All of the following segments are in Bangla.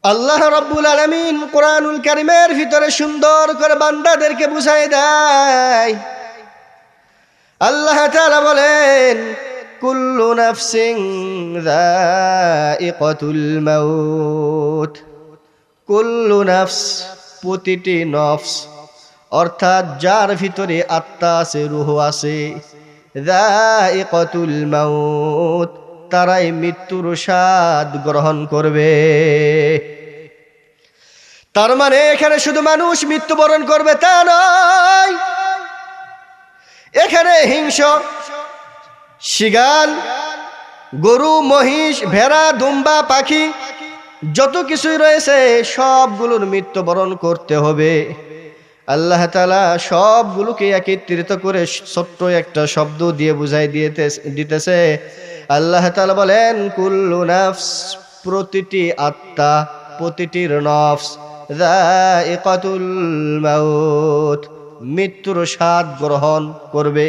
আল্লাহ রাব্বুল আলামিন কোরআনুল কারীমের ভিতরে সুন্দর করে বান্দাদেরকে বুঝায় দেয়। আল্লাহ তাআলা বলেন, কুল্লু নাফসিন যায়িকাতুল মাউত। কুল্লু নাফস, প্রতিটি নফস, অর্থাৎ যার ভিতরে আত্মা আছে, রূহ আছে, যায়িকাতুল মাউত, তারাই মৃত্যুর স্বাদ গ্রহণ করবে। তার মানে এখানে শুধু মানুষ মৃত্যুবরণ করবে তা নয়, এখানে হিংস্র শিগাল, গরু, মহিষ, ভেড়া, দুম্বা, পাখি যত কিছুই রয়েছে সবগুলোর মৃত্যুবরণ করতে হবে। আল্লাহ তাআলা সবগুলোকে একত্রিত করে ছোট্ট একটা শব্দ দিয়ে বুঝাই দিতেছে। আল্লাহ তাআলা বলেন, কুল্লু নাফস, প্রতিটি আত্মা, প্রতিটির নফস, যায়িকাতুল মাউত, মৃত্যুর স্বাদ গ্রহণ করবে।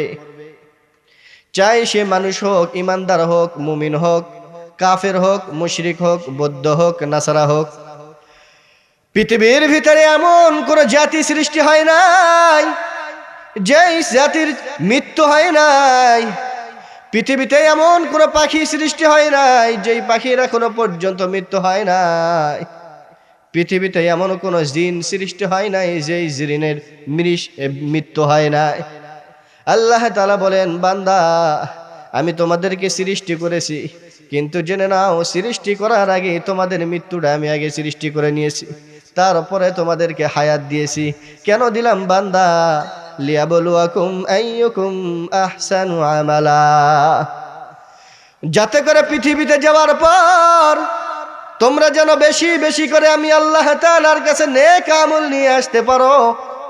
চাই সে মানুষ হোক, ইমানদার হোক, মুমিন হোক, কাফের হোক, মুশরিক হোক, বৌদ্ধ হোক, নাসারা হোক। পৃথিবীর ভিতরে এমন কোন জাতি সৃষ্টি হয় নাই যেই জাতির মৃত্যু হয় নাই। পৃথিবীতে এমন কোন পাখি সৃষ্টি হয় নাই যেই পাখির এখনো পর্যন্ত মৃত্যু হয় নাই। পৃথিবীতে এমন কোন জিন সৃষ্টি হয় নাই যেই জিনের মৃত্যু হয় নাই। আল্লাহ তাআলা বলেন, বান্দা, আমি তোমাদেরকে সৃষ্টি করেছি, কিন্তু জেনে নাও সৃষ্টি করার আগে তোমাদের মৃত্যুটা আমি আগে সৃষ্টি করে নিয়েছি, তারপরে তোমাদেরকে হায়াত দিয়েছি। কেন দিলাম বান্দা? লিয়াবলুয়াকুম আইয়ুকুম আহসানু আমালা, যাতে করে পৃথিবীতে যাওয়ার পর তোমরা যেন বেশি বেশি করে আমি আল্লাহ তাআলার কাছে নেক আমল নিয়ে আসতে পারো।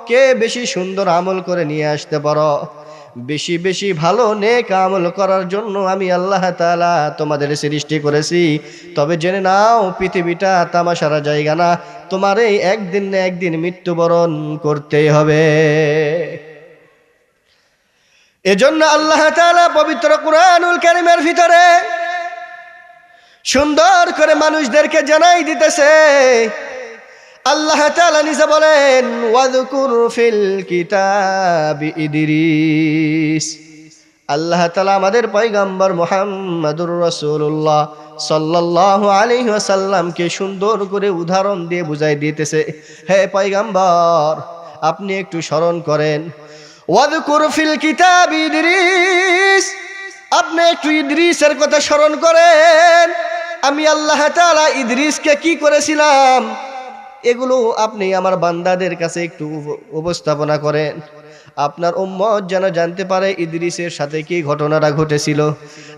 কে বেশি সুন্দর আমল করে নিয়ে আসতে পারো, বেশি বেশি ভালো নেক আমল করার জন্য আমি আল্লাহ তাআলা তোমাদের সৃষ্টি করেছি। তবে জেনে নাও, পৃথিবীটা তামাশার জায়গা না, তোমার এই একদিন না একদিন মৃত্যুবরণ করতেই হবে। এজন্য আল্লাহ তাআলা পবিত্র কুরআনুল কারীমের ভিতরে সুন্দর করে মানুষদেরকে জানাই দিতেছে। আল্লাহ তাআলা নিজে বলেন, ওয়াযকুর ফিল কিতাবি ইদরিস। আল্লাহ তাআলা আমাদের পয়গম্বর মুহাম্মদুর রাসূলুল্লাহ সাল্লাল্লাহু আলাইহি ওয়াসাল্লামকে সুন্দর করে উদাহরণ দিয়ে বুঝাই দিতেছে, হে পয়গম্বর, আপনি একটু স্মরণ করেন। ওয়াযকুর ফিল কিতাবি ইদরিস, আপনি একটু ইদরিসের কথা স্মরণ করেন। আমি আল্লাহ তাআলা ইদরিসকে কি করেছিলাম, এগুলো আপনি আমার বান্দাদের কাছে একটু উপস্থাপনা করেন। আপনার উম্মত যেন জানতে পারে ইদরিসের সাথে কি ঘটনাটা ঘটেছিল।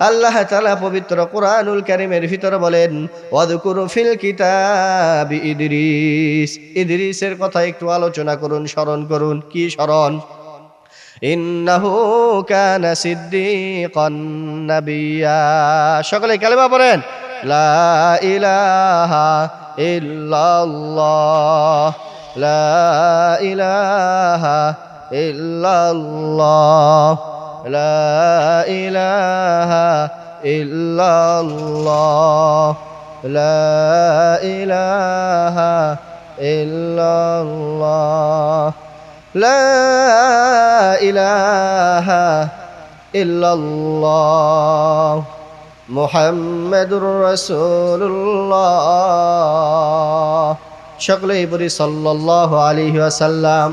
আল্লাহ তাআলা পবিত্র কুরআনুল কারীমের ভিতরে বলেন, ওয়াযকুর ফিল কিতাবি ইদরিস, ইদরিসের কথা একটু আলোচনা করুন, স্মরণ করুন। কি স্মরণ? ইন্নাহু কানা সিদ্দীকান নাবিয়্যা। সকলে কালেমা পড়েন, লা ইলাহা ইল্লাল্লাহ, লা ইলাহা ইল্লাল্লাহ, লা ইলাহা ইল্লাল্লাহ, লা ইলাহা ইল্লাল্লাহ, লা ইলাহা ইল্লাল্লাহ, মুহাম্মাদুর রাসূলুল্লাহ। সকলেই বলি সাল্লাল্লাহু আলাইহি ওয়াসাল্লাম।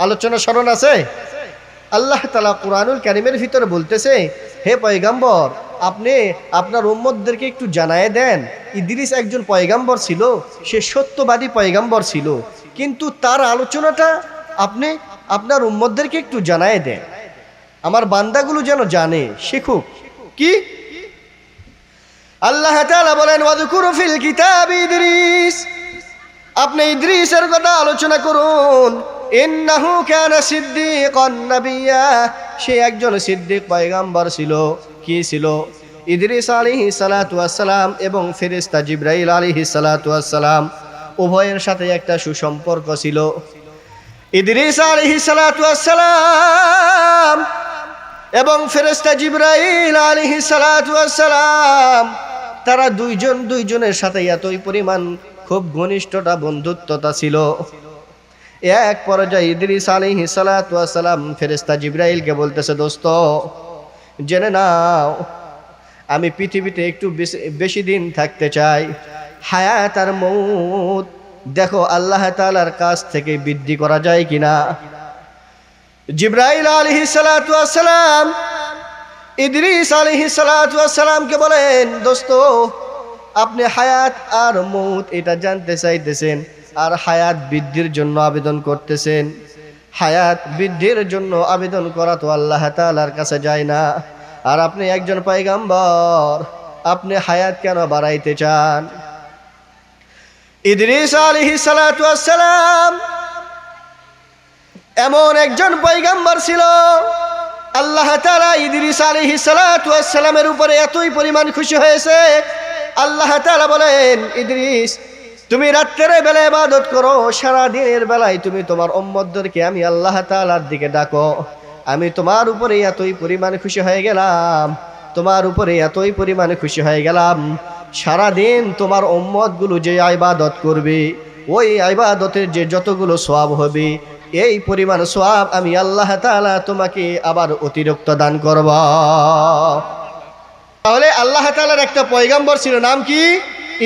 আলোচনা স্মরণ আছে? আল্লাহ তাআলা কুরআনুল কারীমের ভিতরে বলতেছে, হে পয়গম্বর, আপনি আপনার উম্মতদেরকে একটু জানায় দেন, ইদরিস একজন পয়গম্বর ছিল, সে সত্যবাদী পয়গম্বর ছিল, কিন্তু তার আলোচনাটা আপনি আপনার উম্মতদেরকে একটু জানায় দেন, আমার বান্দাগুলো যেন জানে, শিখুক। কি? আল্লাহ তাআলা বলেন, ওয়াযকুর ফিল কিতাবি ইদরিস, আপনি ইদরিসের কথা আলোচনা করুন। ইন্নাহু কানা সিদ্দীকান নাবিয়্যা, সে একজন সিদ্দিক পয়গম্বর ছিল। কি ছিল? ইদরিস আলাইহিস সালাতু ওয়াস সালাম এবং ফেরেশতা জিবরাইল আলাইহিস সালাতু ওয়াস সালাম উভয়ের সাথে একটা সুসম্পর্ক ছিল। ইদরিস আলাইহিস সালাতু ওয়াস সালাম এবং ফেরেশতা জিবরাইল আলাইহিস সালাতু ওয়াস সালাম, তারা দুইজনের সাথে এতই পরিমাণ খুব ঘনিষ্ঠতা বন্ধুত্বতা ছিল। এক পর্যায়ে ইদ্রিস আলাইহিস সালাতু ওয়াস সালাম ফেরেশতা জিবরাইলকে বলতেছে, দোস্ত জেনে নাও আমি পৃথিবীতে একটু বেশি দিন থাকতে চাই, হায়াত আর মউত দেখো আল্লাহ তাআলার কাছ থেকে বৃদ্ধি করা যায় কিনা। জিবরাইল আলাইহিস সালাতু ওয়াস সালাম ইদ্রিস আলাইহিস সালাতু ওয়াস সালামকে বলেন, দোস্ত আপনি হায়াত আর মউত এটা জানতে চাইতেছেন আর হায়াত বৃদ্ধির জন্য আবেদন করতেছেন। হায়াত বৃদ্ধির জন্য আবেদন করা তো আল্লাহ তাআলার কাছে যায় না, আর আপনি একজন পয়গম্বর, আপনি হায়াত কেন বাড়াইতে চান? ইদ্রিস আলাইহিস সালাতু ওয়াস সালাম এমন একজন পয়গম্বর ছিল, আল্লাহ তাআলা ইদ্রিস আলাইহিস সালাতু ওয়াস সালামের উপরে এতই পরিমাণ খুশি হয়েছে, আল্লাহ তাআলা বলেন, ইদ্রিস তুমি রাত্রের বেলা ইবাদত করো, সারা দিনের বেলায় তুমি তোমার উম্মতদেরকে আমি আল্লাহ তাআলার দিকে ডাকো। আমি তোমার উপরে এতই পরিমাণ খুশি হয়ে গেলাম, তোমার উপরে এতই পরিমাণে খুশি হয়ে গেলাম, সারা দিন তোমার উম্মতগুলো যে ইবাদত করবে, ওই ইবাদতের যে যতগুলো সওয়াব হবে, এই পরিমাণ সওয়াব আমি আল্লাহ তাআলা তোমাকে আবার অতিরিক্ত দান করব। তাহলে আল্লাহ তাআলার একটা পয়গম্বর ছিল, নাম কি?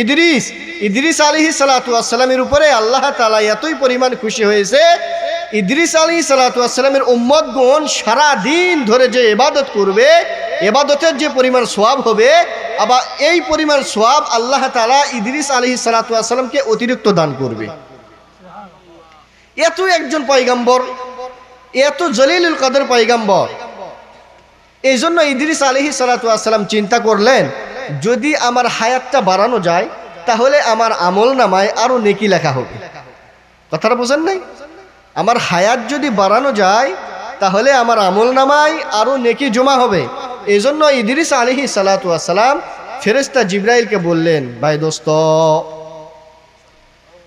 ইদ্রিস। ইদ্রিস আলাইহিস সালাতু ওয়াস সালামের উপরে আল্লাহ তাআলা এতই পরিমাণ খুশি হয়েছে, ইদ্রিস আলাইহিস সালাতু ওয়াস সালামের উম্মতগণ সারা দিন ধরে যে ইবাদত করবে, ইবাদতের যে পরিমাণ সওয়াব হবে, আবার এই পরিমাণ সওয়াব আল্লাহ তাআলা ইদ্রিস আলাইহিস সালাতু ওয়াস সালামকে অতিরিক্ত দান করবে। এত একজন পয়গম্বর, এত জলিলুল কদর পয়গম্বর। এই জন্য ইদ্রিস আলাইহিস সালাতু ওয়াস সালাম চিন্তা করলেন, যদি আমার হায়াতটা বাড়ানো যায় তাহলে আমার আমল নামায় আরো নেকি লেখা হবে। কথাটা বোঝেন নাই? আমার হায়াত যদি বাড়ানো যায় তাহলে আমার আমল নামায় আরো নেকি জমা হবে। এই জন্য ইদ্রিস আলাইহিস সালাতু ওয়াস সালাম ফেরেশতা জিবরাইলকে বললেন, ভাই দোস্ত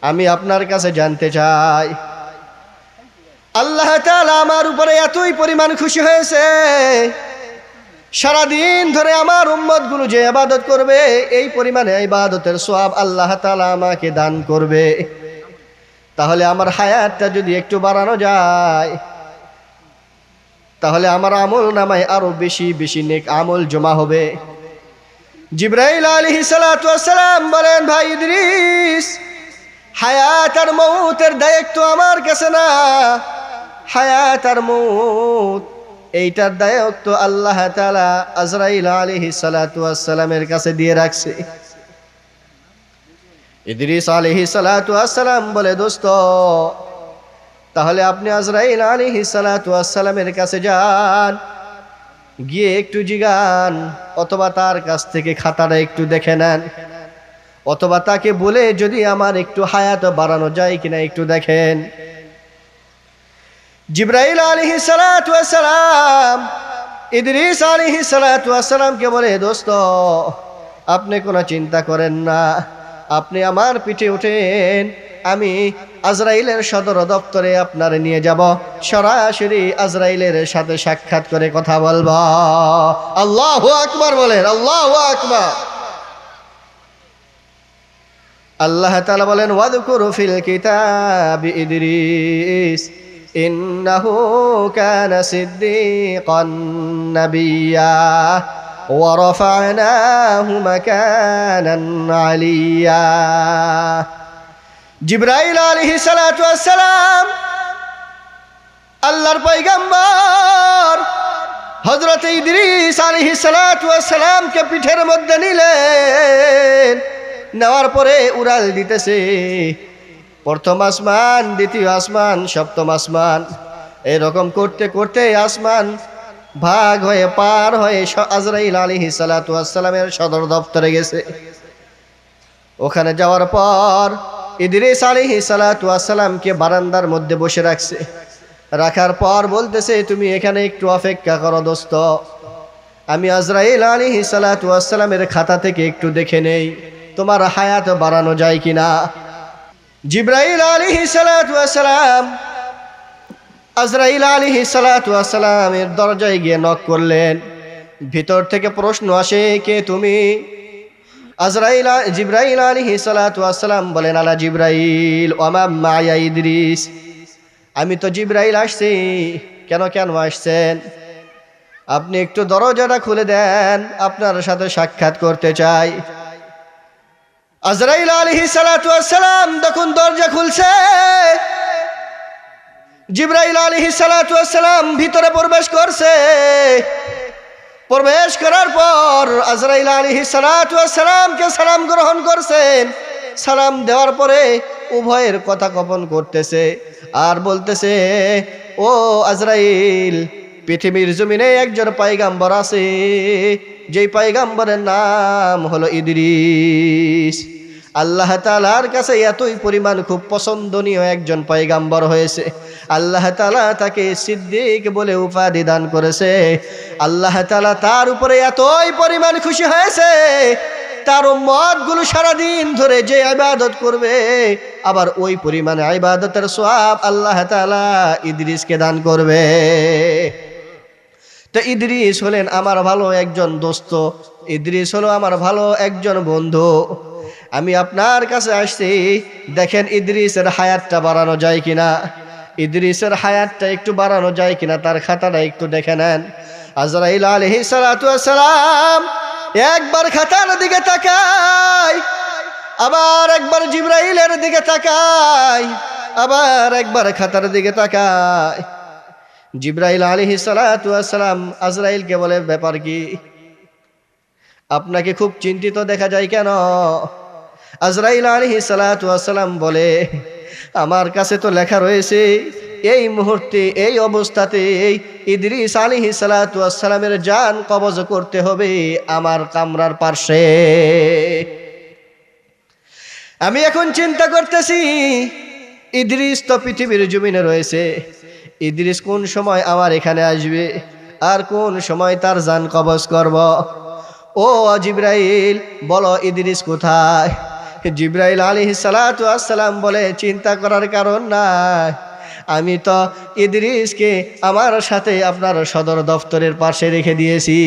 আমি আপনার কাছে জানতে চাই, আল্লাহ তাআলা আমার উপরে এতই পরিমাণ খুশি হয়েছে, সারাদিন ধরে আমার উম্মতগুলো যে ইবাদত করবে, এই পরিমাণে ইবাদতের সওয়াব আল্লাহ তাআলা আমাকে দান করবে। তাহলে আমার হায়াতটা যদি একটু বাড়ানো যায় তাহলে আমার আমল নামায় আরো বেশি বেশি নেক আমল জমা হবে। জিবরাইল আলাইহিস সালাতু ওয়াস সালাম বলেন, ভাই ইদ্রিস হায়াত আর মউতের দায়িত্ব আমার কাছে না, হায়াত আর মউত এইটার দায়িত্ব আল্লাহ তাআলা আজরাইল আলাইহিস সালাতু ওয়াস সালামের কাছে দিয়ে রাখছে। ইদ্রিস আলাইহিস সালাতু ওয়াস সালাম বলে, দোস্ত তাহলে আপনি আজরাইল আলাইহিস সালাতু ওয়াস সালামের কাছে যান, গিয়ে একটু জিগান, অথবা তার কাছ থেকে খাতাটা একটু দেখে নেন, অথবা তাকে বলে যদি আমার একটু হায়াত বাড়ানো যায় কিনা একটু দেখেন। জিবরাইল আলাইহিস সালাতু ওয়াস সালাম ইদ্রিস আলাইহিস সালাতু ওয়াস সালামকে বলে, দোস্ত আপনি কোনো চিন্তা করেন না, আপনি আমার পিঠে উঠেন, আমি আজরাইলের সদর দপ্তরে আপনার নিয়ে যাব, সরাসরি আজরাইলের সাথে সাক্ষাৎ করে কথা বলবো। আল্লাহু আকবার বলেন, আল্লাহু আকবার। আল্লাহ তাআলা বলেন, ওয়াযকুর ফিল কিতাবি ইদ্রিস ইন্নাহু কানা সিদ্দীকান নাবিয়্যা ওয়া রাফা'নাহু মাকানান আলিয়্যা। জিবরাইল আলাইহিস সালাতু ওয়াস সালাম আল্লাহর পয়গম্বর হযরত ইদ্রিস আলাইহিস সালাতু ওয়াস সালামকে পিঠের মধ্যে নিলেন, নেওয়ার পরে উড়াল দিতেছে, প্রথম আসমান, দ্বিতীয় আসমান, সপ্তম আসমান, এরকম করতে করতে আসমান ভাগ হয়ে পার হয়ে আজরাইল আলাইহিস সালাতু ওয়াস সালামের সদর দপ্তরে গেছে। ওখানে যাওয়ার পর ইদ্রিস আলাইহিস সালাতু ওয়াস সালামকে বারান্দার মধ্যে বসে রাখছে, রাখার পর বলতেছে, তুমি এখানে একটু অপেক্ষা করো দোস্ত, আমি আজরাইল আলাইহিস সালাতু ওয়াস সালামের খাতা থেকে একটু দেখে নেই তোমার হায়াত বাড়ানো যায় কিনা। জিবরাইল আলাইহিস সালাতু ওয়াস সালাম আজরাইল আলাইহিস সালাতু ওয়াস সালামের দরজায় গিয়ে নক করলেন। ভিতর থেকে প্রশ্ন আসে, কে তুমি? জিবরাইল আলাইহিস সালাতু ওয়াস সালাম বলেন, আলা জিবরাইল ওমা মায়া ইদ্রিস, আমি তো জিবরাইল আসছি, কেন আসছেন? আপনি একটু দরজাটা খুলে দেন, আপনার সাথে সাক্ষাৎ করতে চাই। আজরাইল আলাইহিস সালাতু ওয়াস সালাম তখন দরজা খুলছে। জিবরাইল আলাইহিস সালাতু ওয়াস সালাম ভিতরে প্রবেশ করছে। প্রবেশ করার পর আজরাইল আলাইহিস সালাতু ওয়াস সালামকে সালাম গ্রহণ করছেন। সালাম দেওয়ার পরে উভয়ের কথা গোপন করতেছে আর বলতেছে, ও আজরাইল, পৃথিবীর জমিনে একজন পয়গাম্বর আছে, যেই পয়গাম্বরের নাম হলো ইদ্রিস। আল্লাহ তাআলার কাছে এতই পরিমাণ খুব পছন্দনীয় একজন পয়গাম্বর হয়েছে, আল্লাহ তাআলা তাকে সিদ্দিক বলে উপাধি দান করেছে। আল্লাহ তাআলা তার উপরে এতই পরিমাণ খুশি হয়েছে, তার উম্মতগুলো সারাদিন ধরে যে ইবাদত করবে, আবার ওই পরিমাণে ইবাদতের সওয়াব আল্লাহ তাআলা ইদ্রিসকে দান করবে। তো ইদ্রিস হলেন আমার ভালো একজন দোস্ত, ইদ্রিস হলো আমার ভালো একজন বন্ধু। আমি আপনার কাছে আসছি, দেখেন ইদ্রিসের হায়াতটা বাড়ানো যায় কিনা, ইদ্রিসের হায়াতটা একটু বাড়ানো যায় কিনা, তার খাতাটা একটু দেখে নেন। আজরাইল আলাইহিস সালাতু ওয়াস সালাম একবার খাতার দিকে তাকায়, আবার একবার জিবরাইলের দিকে তাকায়, আবার একবার খাতার দিকে তাকায়। জিবরাইল আলাইহিস সালাতু ওয়াস সালাম আজরাইলকে বলে, ব্যাপার কি? আপনাকে খুব চিন্তিত দেখা যায় কেন? আজরাইল আলাইহিস সালাতু ওয়াস সালাম বলে, আমার কাছে তো লেখা রয়েছে এই মুহূর্তে এই অবস্থাতে ইদ্রিস আলাইহিস সালাতু ওয়াস সালামের জান কবজ করতে হবে আমার কামরার পার্শ্বে। আমি এখন চিন্তা করতেছি, ইদ্রিস তো পৃথিবীর জমিনে রয়েছে, ইদ্রিস কোন সময় আমার এখানে আসবে আর কোন সময় তার জান কবজ করব? ও জিবরাইল, বলো ইদ্রিস কোথায়? জিবরাইল আলাইহিস সালাতু ওয়াস সালাম বলে, চিন্তা করার কারণ নাই, আমি তো ইদ্রিসকে আমার সাথে আপনার সদর দফতরের পাশে রেখে দিয়েছি।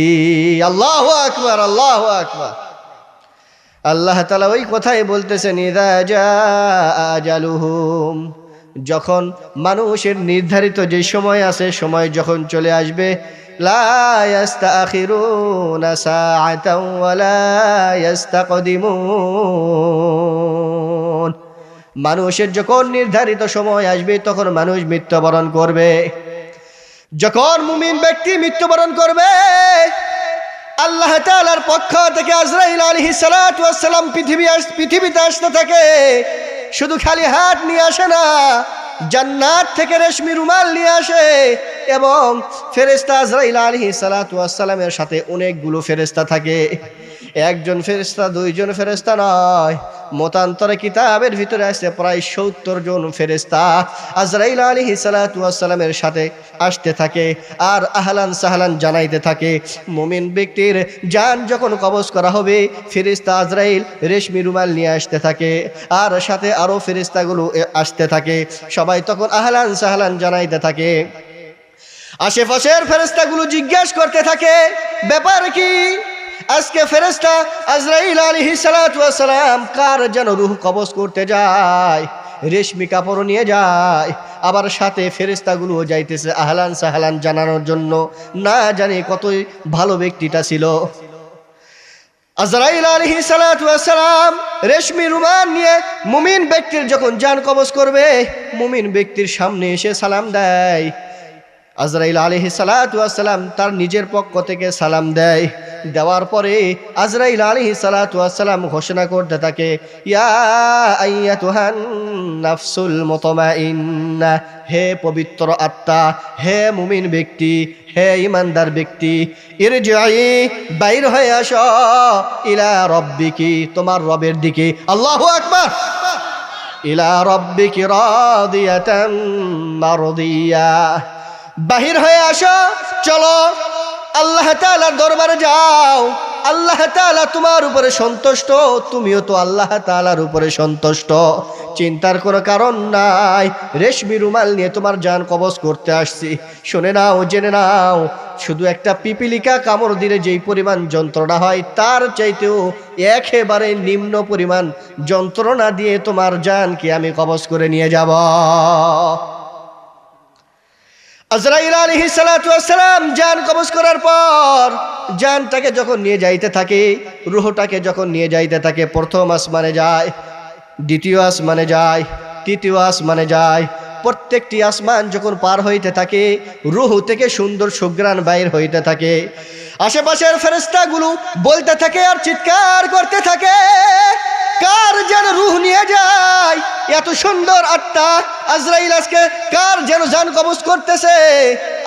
আল্লাহু আকবার, আল্লাহু আকবার। আল্লাহ তাআলা ওই কথাই বলতেছেন, ইযা জাআ আজালুহুম, যখন মানুষের নির্ধারিত যে সময় আছে, সময় যখন চলে আসবে, লা ইস্তাখিরুনা সাআতাও ওয়া লা ইস্তাকদিমুন, মানুষের যখন নির্ধারিত সময় আসবে তখন মানুষ মৃত্যুবরণ করবে। যখন মুমিন ব্যক্তি মৃত্যুবরণ করবে, আল্লাহ তাআলার পক্ষ থেকে আজরাইল আলাইহিস সালাতু ওয়াস সালাম পৃথিবীতে আসতে থাকে। শুধু খালি হাত নিয়ে আসে না, জান্নাত থেকে রেশমি রুমাল নিয়ে আসে, এবং ফেরেশতা আজরাইল আলাইহিস সালাতু ওয়াস সালামের সাথে অনেকগুলো ফেরেশতা থাকে। একজন ফেরেশতা, দুইজন ফেরেশতা নয়, মতান্তরে কিতাবের ভিতরে আসছে প্রায় 70 জন ফেরেশতা আজরাইল আলাইহিস সালাতু ওয়াস সালামের সাথে আসতে থাকে আর আহলান সাহলান জানাইতে থাকে। মুমিন ব্যক্তির জান যখন কবজ করা হবে, ফেরেশতা আজরাইল রেশমি রুমাল নিয়ে আসতে থাকে আর সাথে আরো ফেরেশতাগুলো আসতে থাকে। সবাই তখন আহলান সাহলান জানাইতে থাকে। আশেপাশের ফেরেশতাগুলো জিজ্ঞাসা করতে থাকে, ব্যাপার কি? আজকে ফেরেশতা আজরাইল আলাইহিস সালাতু ওয়াস সালাম কার যেন রূহ কবজ করতে যায়, রেশমি কাপড় নিয়ে যায়, আবার সাথে ফেরেশতাগুলো যাইতেছে আহলান সাহলান জানানোর জন্য। না জানি কতই ভালো ব্যক্তিটা ছিল। আজরাইল আলাইহিস সালাতু ওয়াস সালাম রেশমি রুমাল নিয়ে মুমিন ব্যক্তির যখন জান কবজ করবে, মুমিন ব্যক্তির সামনে এসে সালাম দেয়। আজরাইল আলাইহিস সালাতু ওয়াস সালাম তার নিজের পক্ষ থেকে সালাম দেয়। দেওয়ার পরে আজরাইল আলাইহিস সালাতু ওয়াস সালাম ঘোষণা করতে থাকে, ইয়া আইয়াতুহান নাফসুল মুতমাইন্না, হে পবিত্র আত্মা, হে মুমিন ব্যক্তি, হে ইমানদার ব্যক্তি, ইরজিই, বাইর হয়ে আসো, ইলা রাব্বিকি, তোমার রবের দিকে। আল্লাহু আকবার। ইলা রাব্বিকি রাদিয়াতাম মারদিয়া, বাহির হয়ে আসো, চলো আল্লাহ তাআলার দরবারে যাও। আল্লাহ তাআলা তোমার উপরে সন্তুষ্ট, তুমিও তো আল্লাহ তাআলার উপরে সন্তুষ্ট। চিন্তার কোনো কারণ নাই, রেশমি রুমাল নিয়ে তোমার জান কবজ করতে আসছি। শুনে নাও, জেনে নাও, শুধু একটা পিপিলিকা কামড় দিলে যেই পরিমাণ যন্ত্রণা হয় তার চাইতেও একেবারে নিম্ন পরিমাণ যন্ত্রণা দিয়ে তোমার জানকে আমি কবজ করে নিয়ে যাব। আজরাইল আলাইহিস সালাতু ওয়াস সালাম জান কবজ করার পর জানটাকে যখন নিয়ে যাইতে থাকে, রূহটাকে যখন নিয়ে যাইতে থাকে, প্রথম আসমানে যায়, দ্বিতীয় আসমানে যায়, তৃতীয় আসমানে যায়। প্রত্যেকটি আসমান যখন পার হইতে থাকে রূহ থেকে সুন্দর সুঘ্রাণ বাইর হইতে থাকে। আশেপাশের ফেরেশতাগুলো বলতে থাকে আর চিৎকার করতে থাকে, কার যেন রূহ নিয়ে যায়, এত সুন্দর আত্মা আজরাইল আজকে কার যেন জান কবজ করতেছে।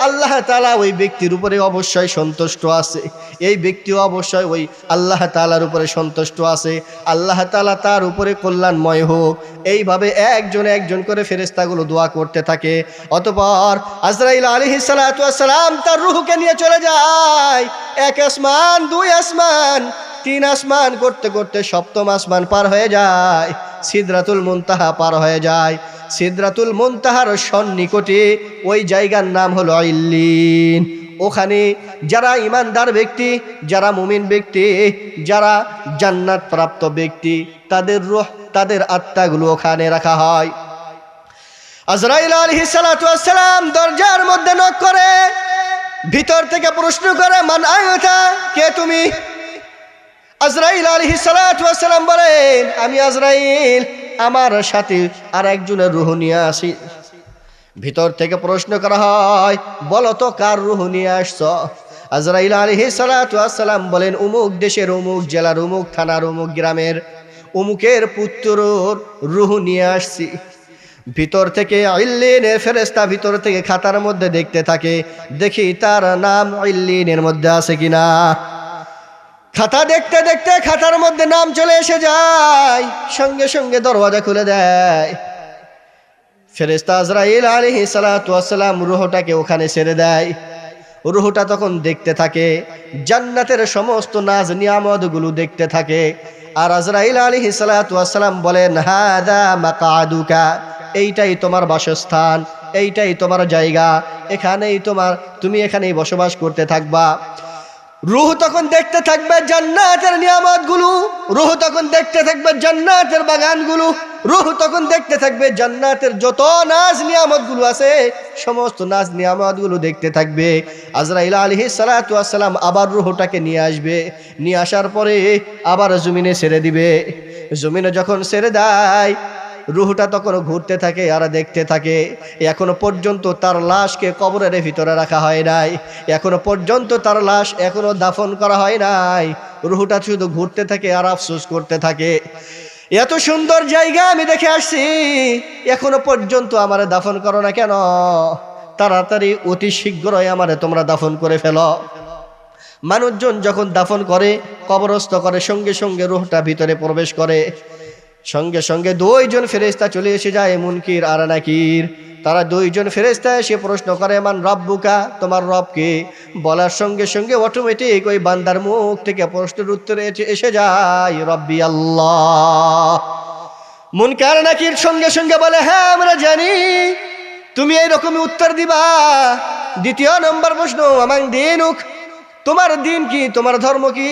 আল্লাহ তাআলা ওই ব্যক্তির উপরে অবশ্যই সন্তুষ্ট আছে, এই ব্যক্তিও অবশ্যই ওই আল্লাহ তাআলার উপরে সন্তুষ্ট আছে। আল্লাহ তাআলা তার উপরে কল্যাণময় হোক, এইভাবে একজন একজন করে ফেরেশতাগুলো দোয়া করতে থাকে। অতঃপর আজরাইল আলাইহিস সালাতু ওয়াস সালাম তার রূহকে নিয়ে চলে যায়। এক আসমান, দুই আসমান, তিন আসমান করতে করতে সপ্তম আসমান পার হয়ে যায়, সিদরাতুল মুনতাহা পার হয়ে যায়। সিদরাতুল মুনতাহার সন্নিকটে ওই জায়গার নাম হলো ইল্লিন। ওখানে যারা ইমানদার ব্যক্তি, যারা মুমিন ব্যক্তি, যারা জান্নাত প্রাপ্ত ব্যক্তি, তাদের রূহ, তাদের আত্মাগুলো ওখানে রাখা হয়। আজরাইল আলাইহিস সালাতু ওয়াস সালাম দরজার মধ্যে নক করে, ভিতর থেকে প্রশ্ন করে, মান আনতা, কে তুমি? আজরাইল আলাইহিস সালাতু ওয়াস সালাম বলেন, আমি আজরাইল, আমার সাথে আর একজনের রূহ নিয়ে আসি। ভিতর থেকে প্রশ্ন করা হয়, বলো তো কার রূহ নিয়ে আসছো? আজরাইল আলাইহিস সালাতু ওয়াস সালাম বলেন, অমুক দেশের, অমুক জেলার, অমুক থানার, অমুক গ্রামের অমুকের পুত্রর রূহ নিয়ে আসছি। ভিতর থেকে ইল্লিনের ফেরেশতা ভিতর থেকে খাতার মধ্যে দেখতে থাকে, দেখি তার নাম ইল্লিনের মধ্যে আছে কিনা। খাতা দেখতে দেখতে খাতার মধ্যে নাম চলে এসে যায়, সঙ্গে সঙ্গে দরওয়াজা খুলে দেয়। ফেরেশতা আজরাইল আলাইহিস সালাতু ওয়াস সালাম রূহটাকে ওখানে ছেড়ে দেয়। রূহটা তখন দেখতে থাকে, জান্নাতের সমস্ত নাজ নিয়ামতগুলো দেখতে থাকে। আর আজরাইল আলাইহিস সালাতু ওয়াস সালাম বলেন, হাদা মাকআদুকা, এইটাই তোমার বাসস্থান, এইটাই তোমার জায়গা, এখানেই তুমি এখানেই বসবাস করতে থাকবা। রূহ তখন দেখতে থাকবে জান্নাতের নিয়ামতগুলো, রূহ তখন দেখতে থাকবে জান্নাতের বাগানগুলো, রূহ তখন দেখতে থাকবে জান্নাতের যত নাজ নিয়ামতগুলো আছে, সমস্ত নাজ নিয়ামতগুলো দেখতে থাকবে। আজরাইল আলাইহিস সালাতু ওয়াস সালাম আবার রূহটাকে নিয়ে আসবে, নিয়ে আসার পরে আবার জমিনে ছেড়ে দিবে। জমিনে যখন ছেড়ে দেয়, রূহটা তখন ঘুরতে থাকে আর দেখতে থাকে। এখনো পর্যন্ত তার লাশকে কবরের ভিতরে রাখা হয় নাই, এখনো পর্যন্ত তার লাশ এখনো দাফন করা হয় নাই। রূহটা শুধু ঘুরতে থাকে আর আফসোস করতে থাকে, এত সুন্দর জায়গা আমি দেখে আসছি, এখনো পর্যন্ত আমারে দাফন করো না কেন? তাড়াতাড়ি অতি শীঘ্রই আমারে তোমরা দাফন করে ফেলো। মানুষজন যখন দাফন করে, কবরস্থ করে, সঙ্গে সঙ্গে রূহটা ভিতরে প্রবেশ করে। সঙ্গে সঙ্গে দুইজন ফেরেশতা চলে এসে যায়, মুনকির আর নাকির। তারা দুইজন ফেরেশতা এসে প্রশ্ন করে, মান রাব্বুকা, তোমার রব কে? বলার সঙ্গে সঙ্গে অটোমেটিক ওই বান্দার মুখ থেকে প্রশ্নের উত্তরে এসে যায়, রব্বি আল্লাহ। মুনকার নাকির সঙ্গে সঙ্গে বলে, হ্যাঁ আমরা জানি তুমি এইরকমই উত্তর দিবা। দ্বিতীয় নম্বর প্রশ্ন, আমার দিনুক, তোমার দিন কি, তোমার ধর্ম কি?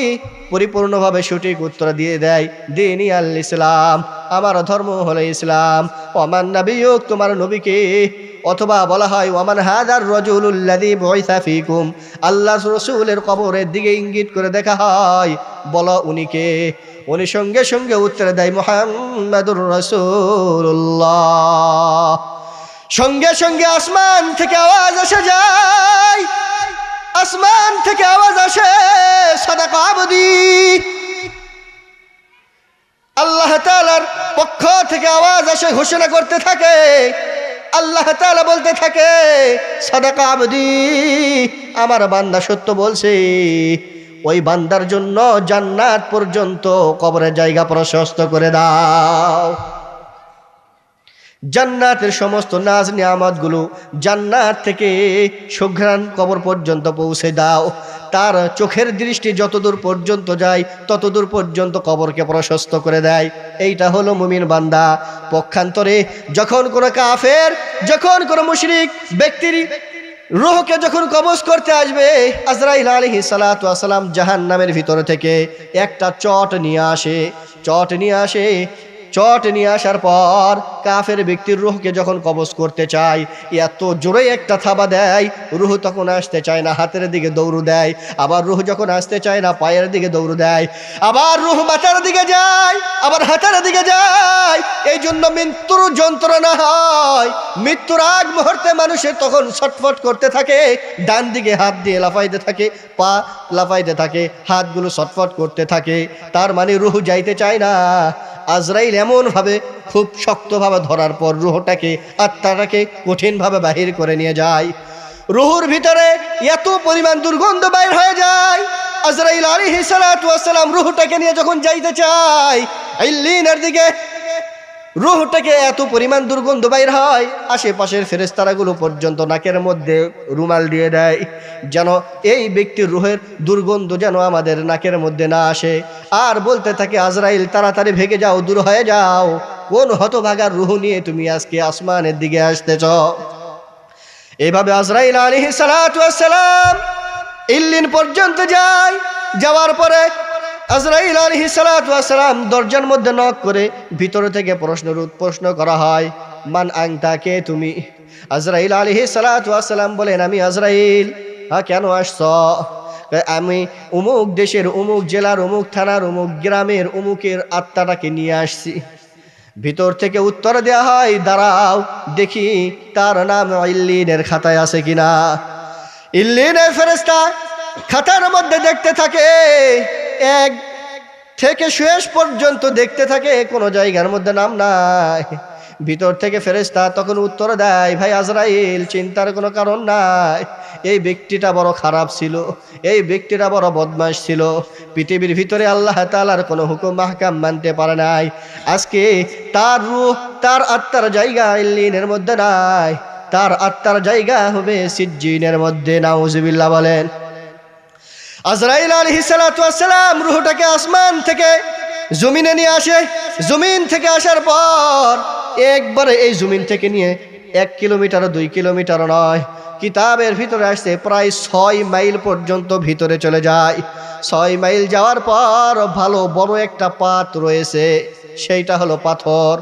পরিপূর্ণভাবে সঠিক উত্তর দিয়ে দেয়, দিনই আল ইসলাম, আমার ধর্ম হলো ইসলাম। ওমান নবিয়ুক, তোমার নবীকে? অথবা বলা হয়, ওমান হাদার রাজুলুল্লাযী বুইসা ফীকুম, আল্লাহর রাসূলের কবরের দিকে ইঙ্গিত করে দেখা হয়, বলো উনি কে? উনি সঙ্গে সঙ্গে উত্তর দেয়, মুহাম্মাদুর রাসূলুল্লাহ। সঙ্গে সঙ্গে আসমান থেকে আওয়াজ এসে যায়, আসমান থেকে আওয়াজ আসে, সাদাকা আবদি। আল্লাহ তাআলার পক্ষ থেকে আওয়াজ আসে, ঘোষণা করতে থাকে, আল্লাহ তাআলা বলতে থাকে, সাদাকা আবদি, আমার বান্দা সত্য বলছে। ওই বান্দার জন্য জান্নাত পর্যন্ত কবরের জায়গা প্রশস্ত করে দাও। জান্নাতের সমস্ত নাজ নিয়ামতগুলো জান্নাত থেকে সুঘ্রাণ কবর পর্যন্ত পৌঁছে দাও। তার চোখের দৃষ্টি যতদূর পর্যন্ত যায় ততদূর পর্যন্ত কবরকে প্রশস্ত করে দেয়। এইটা হলো মুমিন বান্দা। পক্ষান্তরে যখন কোনো কাফের, যখন কোনো মুশরিক ব্যক্তির রূহকে যখন কবজ করতে আসবে, আজরাইল আলাইহিস সালাতু ওয়াস সালাম জাহান্নামের ভিতর থেকে একটা চট নিয়ে আসে। চট নিয়ে আসার পর কাফের ব্যক্তির রূহকে যখন কবজ করতে চায়, এত জোরে একটা থাবা দেয়, রূহ তখন আসতে চায় না, হাতের দিকে দৌড় দেয়। আবার রূহ যখন আসতে চায় না, পায়ের দিকে দৌড় দেয়। আবার রূহ মাথার দিকে যায়, আবার হাতের দিকে যায়। এই জন্য মৃত্যুর যন্ত্রণা হয়। মৃত্যুর আগ মুহূর্তে মানুষের তখন ছটফট করতে থাকে, ডান দিকে হাত দিয়ে লাফাইতে থাকে, পা লাফাইতে থাকে, হাতগুলো ছটফট করতে থাকে। তার মানে রূহ যাইতে চায় না। আজরাইল এমনভাবে খুব শক্তভাবে ধরার পর রূহটাকে, আত্মাটাকে কঠিনভাবে বাহির করে নিয়ে যায়। রূহুর ভিতরে এত পরিমাণ দুর্গন্ধ বাইর হয়ে যায়। আজরাইল আলাইহিস সালাতু ওয়াস সালাম রূহটাকে নিয়ে যখন যাইতে চায় ইল্লিনের দিকে, রূহটাকে এত পরিমাণ দুর্গন্ধ বাইর হয়, আশেপাশের ফেরেশতাগুলো পর্যন্ত নাকের মধ্যে রুমাল দিয়ে দেয়, যেন এই ব্যক্তির রূহের দুর্গন্ধ যেন আমাদের নাকের মধ্যে না আসে। আর বলতে থাকে, আজরাইল তাড়াতাড়ি ভেগে যাও, দূর হয়ে যাও, কোন হতভাগার রূহ নিয়ে তুমি আজকে আসমানের দিকে আসতেছ। এইভাবে আজরাইল আলাইহিস সালাতু ওয়াস সালাম ইল্লিন পর্যন্ত যায়। যাওয়ার পরে আজরাইল আলাইহিস সালাতু ওয়াস সালাম দরজার মধ্যে নক করে ভিতর থেকে প্রশ্ন করা হয়, মান আনতা, কে তুমি? আজরাইল আলাইহিস সালাতু ওয়াস সালাম বলেন, আমি আজরাইল। হ্যাঁ, কেন আসছ? আমি অমুক দেশের, অমুক জেলার, অমুক থানার, অমুক গ্রামের, অমুকের আত্মাটাকে নিয়ে আসছি। ভিতর থেকে উত্তর দেয়া হয়, দাঁড়াও দেখি তার নাম ইল্লিনের খাতায় আছে কিনা। ইল্লিনের ফেরেশতা খাতার মধ্যে দেখতে থাকে, এক থেকে শেষ পর্যন্ত দেখতে থাকে, কোনো জায়গার মধ্যে নাম নাই। ভিতর থেকে ফেরেশতা তখন উত্তর দেয়, ভাই আজরাইল, চিন্তার কোনো কারণ নাই। এই ব্যক্তিটা বড় খারাপ ছিল, এই ব্যক্তিটা বড় বদমাশ ছিল, পৃথিবীর ভিতরে আল্লাহ তাআলার কোনো হুকুম মাহকাম মানতে পারে নাই। আজকে তার রূহ, তার আত্মার জায়গা ইল্লিনের মধ্যে নাই, তার আত্মার জায়গা হবে সিজ্জিনের মধ্যে। নাউজুবিল্লাহ বলেন। আজরাইল আলাইহিস সালাতু ওয়াস সালাম রূহটাকে আসমান থেকে জমিনে নিয়ে আসে। জমিন থেকে আসার পর একবারে এই জমিন থেকে নিয়ে 1 কিলোমিটার 2 কিলোমিটার নয়, কিতাবের ভিতরে আসছে প্রায় 6 মাইল পর্যন্ত ভিতরে চলে যায়। 6 মাইল যাওয়ার পর ভালো বড় একটা পাত রয়েছে, সেইটা হলো পাথর।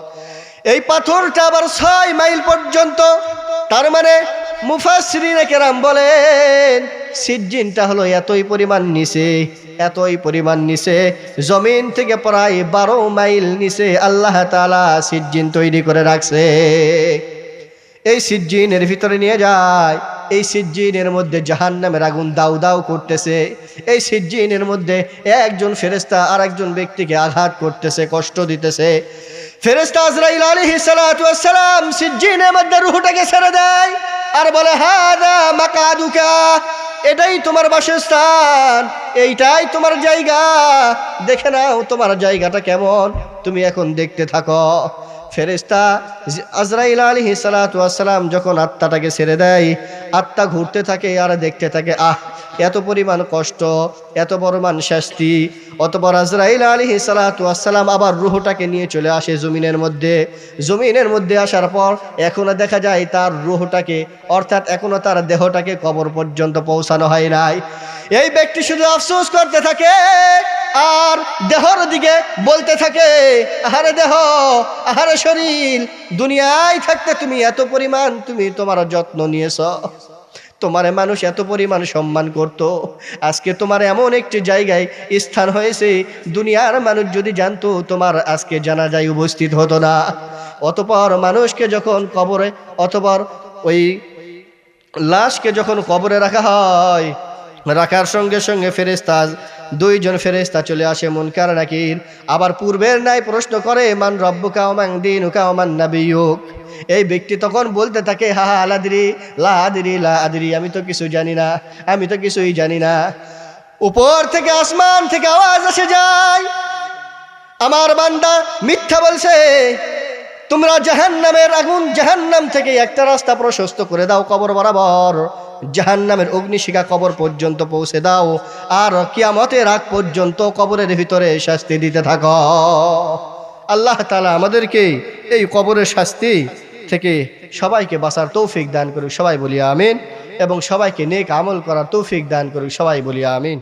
এই পাথরটা আবার 6 মাইল পর্যন্ত। তার মানে মুফাসসিরিনে কেরাম বলেন, সিজ্জিনটা হলো এতই পরিমাণ নিচে, জমিন থেকে প্রায় 12 মাইল নিচে আল্লাহ তাআলা সিজ্জিন তৈরি করে রাখছে। এই সিজ্জিনের ভিতরে নিয়ে যায়। এই সিজ্জিনের মধ্যে জাহান্নামের আগুন দাউ দাউ করতেছে। এই সিজ্জিনের মধ্যে একজন ফেরেশতা আর একজন ব্যক্তিকে আঘাত করতেছে, কষ্ট দিতেছে। ফেরেশতা আজরাইল আলাইহিস সালাতু ওয়াস সালাম সিজ্জিনের মধ্যে রূহটাকে ছেড়ে দেয় আর বলে, হাদা মাকাদুকা, এটাই তোমার বাসস্থান, এইটাই তোমার জায়গা, দেখে নাও তোমার জায়গাটা কেমন, তুমি এখন দেখতে থাকো। ফেরেশতা আজরাইল আলাইহিস সালাতু ওয়াস সালাম যখন আত্মাটাকে ছেড়ে দেয়, আত্মা ঘুরতে থাকে আর দেখতে থাকে, এত পরিমাণ কষ্ট, এত পরিমাণ শাস্তি। অতঃপর আজরাইল আলাইহিস সালাতু ওয়াস সালাম আবার রূহটাকে নিয়ে চলে আসে জমিনের মধ্যে। জমিনের মধ্যে আসার পর এখনো দেখা যায় তার রূহটাকে, অর্থাৎ এখনো তার দেহটাকে কবর পর্যন্ত পৌঁছানো হয় নাই। এই ব্যক্তি শুধু আফসোস করতে থাকে আর দেহর দিকে বলতে থাকে, আহারে দেহ, আহারে শরীর, দুনিয়ায় থাকতে তুমি এত পরিমাণ তুমি তোমার যত্ন নিয়েছ, তোমারে মানুষ এত পরিমাণ সম্মান করত, আজকে তোমার এমন একটি জায়গায় স্থান হয়েছে, দুনিয়ার মানুষ যদি জানতো তোমার আজকে জানাজায় উপস্থিত হতো না। অতঃপর মানুষকে যখন কবরে, অতঃপর ওই লাশকে যখন কবরে রাখা হয়, রাখার সঙ্গে সঙ্গে ফেরেশতা, 2 জন ফেরেশতা চলে আসে মুনকার নাকির। আবার পূর্বের নাই প্রশ্ন করে, মান রব্বুকা ওয়া মান দীনুকা ওয়া মান নাবিয়্যুক। এই ব্যক্তি তখন বলতে থাকে, হা আলাদরি লা আদরি লা আদরি, আমি তো কিছু জানি না, আমি তো কিছুই জানি না। উপর থেকে আসমান থেকে আওয়াজ এসে যায়, আমার বান্দা মিথ্যা বলছে, তোমরা জাহান্নামের আগুন, জাহান্নাম থেকে একটা রাস্তা প্রশস্ত করে দাও কবর বরাবর, জাহান্নামের অগ্নিশিখা কবর পর্যন্ত পৌঁছে দাও, আর কিয়ামতের আগ পর্যন্ত কবরের ভিতরে শাস্তি দিতে থাকো। আল্লাহ তাআলা আমাদেরকে এই কবরের শাস্তি থেকে সবাইকে বাঁচার তৌফিক দান করুক। সবাই বলি আমিন। এবং সবাইকে নেক আমল করার তৌফিক দান করুক। সবাই বলি আমিন।